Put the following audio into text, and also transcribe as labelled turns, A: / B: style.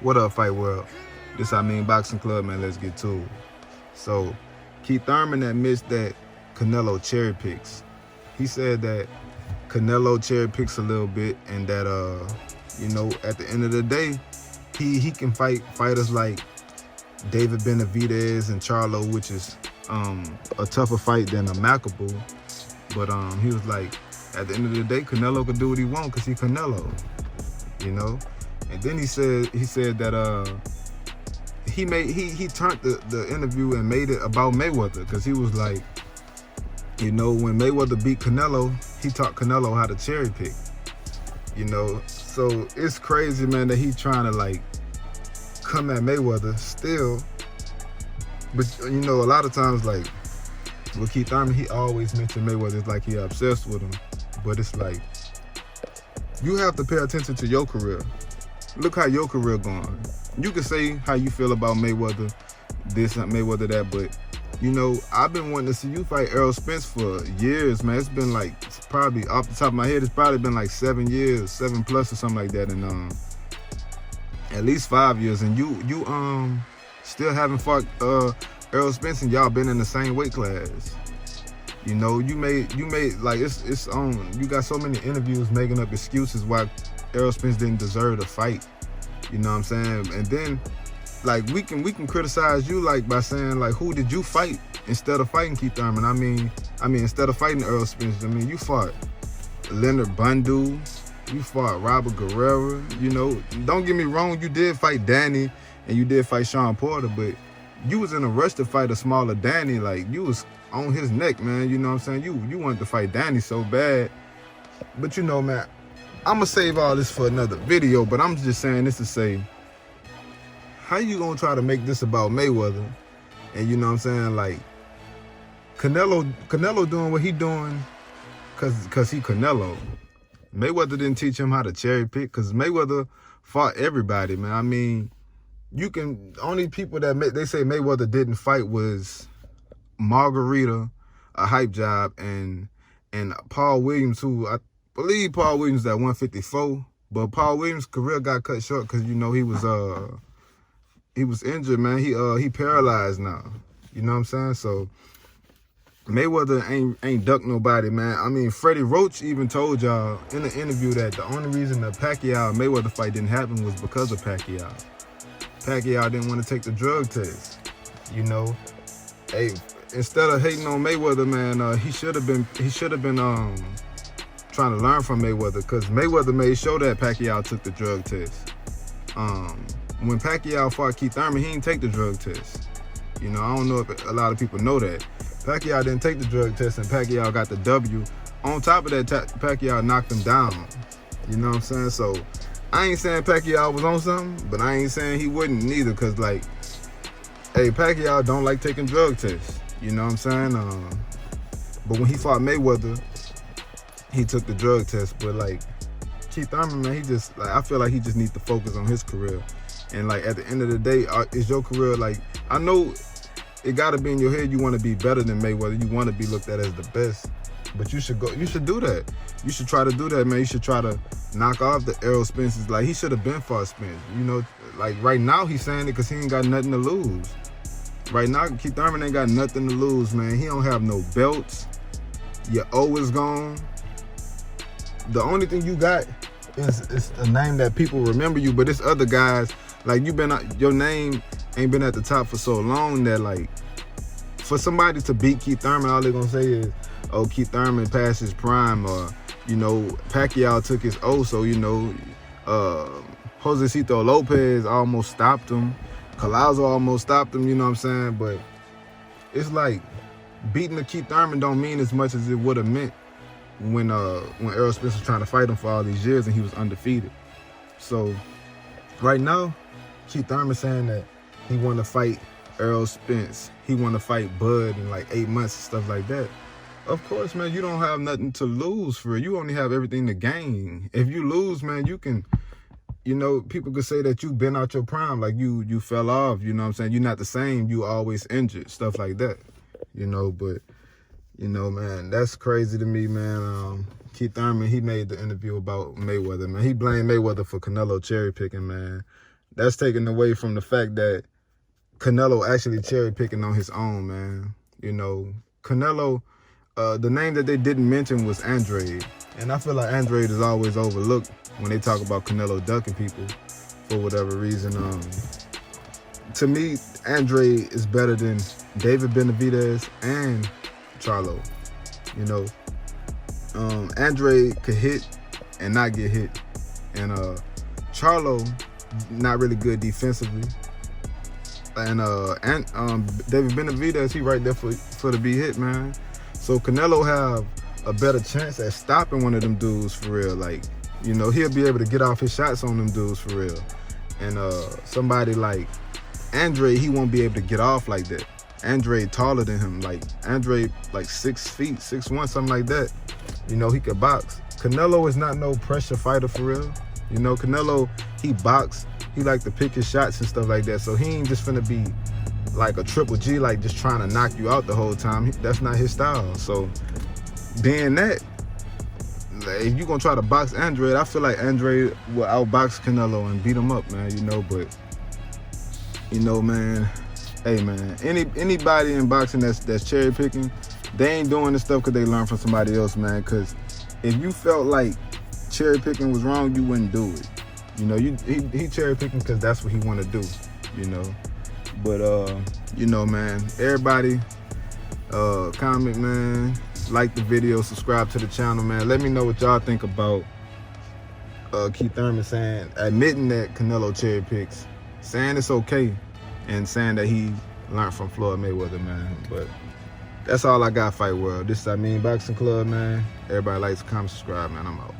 A: What up, Fight World? This Amin Boxing Club, man. Let's get to it. So, Keith Thurman admits that Canelo cherry picks. He said that Canelo cherry picks a little bit, and that at the end of the day, he can fight fighters like David Benavidez and Charlo, which is a tougher fight than a Macabu. But he was like, at the end of the day, Canelo can do what he wants because he Canelo, And then he said that he turned the interview and made it about Mayweather, because he was like, when Mayweather beat Canelo, he taught Canelo how to cherry pick. So it's crazy, man, that he trying to like come at Mayweather still. But a lot of times, like with Keith Thurman, he always mentioned Mayweather. It's like he obsessed with him. But it's like, you have to pay attention to your career. Look how your career going. You can say how you feel about Mayweather, this and Mayweather that, but I've been wanting to see you fight Errol Spence for years, man. It's been like, probably off the top of my head, it's probably been like 7 years, 7+ or something like that, and at least 5 years, and you still haven't fought Errol Spence, and y'all been in the same weight class. You made like it's on. You got so many interviews making up excuses why Errol Spence didn't deserve to fight. You know what I'm saying? And then like we can criticize you like by saying like, who did you fight instead of fighting Keith Thurman? I mean instead of fighting Errol Spence, you fought Leonard Bundu, you fought Robert Guerrero. Don't get me wrong, you did fight Danny and you did fight Sean Porter, but you was in a rush to fight a smaller Danny. Like, you was on his neck, man. You know what I'm saying? You wanted to fight Danny so bad. But man, I'm gonna save all this for another video, but I'm just saying this to say, how you gonna try to make this about Mayweather? And you know what I'm saying? Like, Canelo doing what he doing cause he Canelo. Mayweather didn't teach him how to cherry pick, cause Mayweather fought everybody, man. Only people that they say Mayweather didn't fight was Margarita, a hype job, and Paul Williams, who I believe Paul Williams at 154, but Paul Williams' career got cut short because he was injured, man. He paralyzed now. You know what I'm saying? So Mayweather ain't ducked nobody, man. Freddie Roach even told y'all in the interview that the only reason the Pacquiao-Mayweather fight didn't happen was because of Pacquiao. Pacquiao didn't want to take the drug test. Hey, instead of hating on Mayweather, man, he should have been trying to learn from Mayweather, because Mayweather made sure that Pacquiao took the drug test. When Pacquiao fought Keith Thurman, he didn't take the drug test. I don't know if a lot of people know that. Pacquiao didn't take the drug test, and Pacquiao got the W. On top of that, Pacquiao knocked him down. You know what I'm saying? So I ain't saying Pacquiao was on something, but I ain't saying he wouldn't neither, because, like, hey, Pacquiao don't like taking drug tests. You know what I'm saying? But when he fought Mayweather, he took the drug test. But, like, Keith Thurman, man, I feel like he just needs to focus on his career. And, like, at the end of the day, is your career, like, I know it got to be in your head you want to be better than Mayweather. You want to be looked at as the best. But you should do that. You should try to do that, man. You should try to knock off the Errol Spence's. Like, he should have been fought Spence. Like, right now he's saying it because he ain't got nothing to lose. Right now, Keith Thurman ain't got nothing to lose, man. He don't have no belts. Your O is gone. The only thing you got is a name that people remember you, but it's other guys. Like, your name ain't been at the top for so long that, like, for somebody to beat Keith Thurman, all they're gonna say is, oh, Keith Thurman passed his prime, or, Pacquiao took his O, so, Josecito Lopez almost stopped him. Collazo almost stopped him, you know what I'm saying? But it's like, beating the Keith Thurman don't mean as much as it would have meant when Errol Spence was trying to fight him for all these years and he was undefeated. So right now, Keith Thurman saying that he want to fight Errol Spence, he want to fight Bud in like 8 months and stuff like that. Of course, man, you don't have nothing to lose for it. You only have everything to gain. If you lose, man, you can, people could say that you've been out your prime, like you fell off, you know what I'm saying? You're not the same, you always injured, stuff like that, but, man, that's crazy to me, man. Keith Thurman, he made the interview about Mayweather, man. He blamed Mayweather for Canelo cherry picking, man. that's taken away from the fact that Canelo actually cherry picking on his own, man. You know, Canelo, the name that they didn't mention was Andrade. And I feel like Andrade is always overlooked when they talk about Canelo ducking people for whatever reason. To me, Andrade is better than David Benavidez and Charlo. You know, Andrade could hit and not get hit. And Charlo, not really good defensively. And David Benavidez, he right there for to be hit, man. So Canelo have a better chance at stopping one of them dudes for real. Like, you know, he'll be able to get off his shots on them dudes for real. And somebody like Andrade, he won't be able to get off like that. Andrade taller than him. Like, Andrade like 6 feet, 6'1", something like that. You know, he could box. Canelo is not no pressure fighter for real. You know, Canelo, he box. He like to pick his shots and stuff like that. So he ain't just finna be like a Triple G, like just trying to knock you out the whole time. That's not his style. So being that, if you gonna try to box Andrade, I feel like Andrade will outbox Canelo and beat him up, man. You know, but you know, man, hey, man, anybody in boxing that's cherry picking, they ain't doing this stuff because they learned from somebody else, man. Because if you felt like cherry picking was wrong, you wouldn't do it. You know, he cherry picking because that's what he want to do. You know, but you know, man, everybody, comment, man, like the video, subscribe to the channel, man. Let me know what y'all think about Keith Thurman admitting that Canelo cherry picks, saying it's okay, and saying that he learned from Floyd Mayweather, man. But that's all I got, Fight World. This is Amin Boxing Club, man. Everybody likes, comment, subscribe, man. I'm out.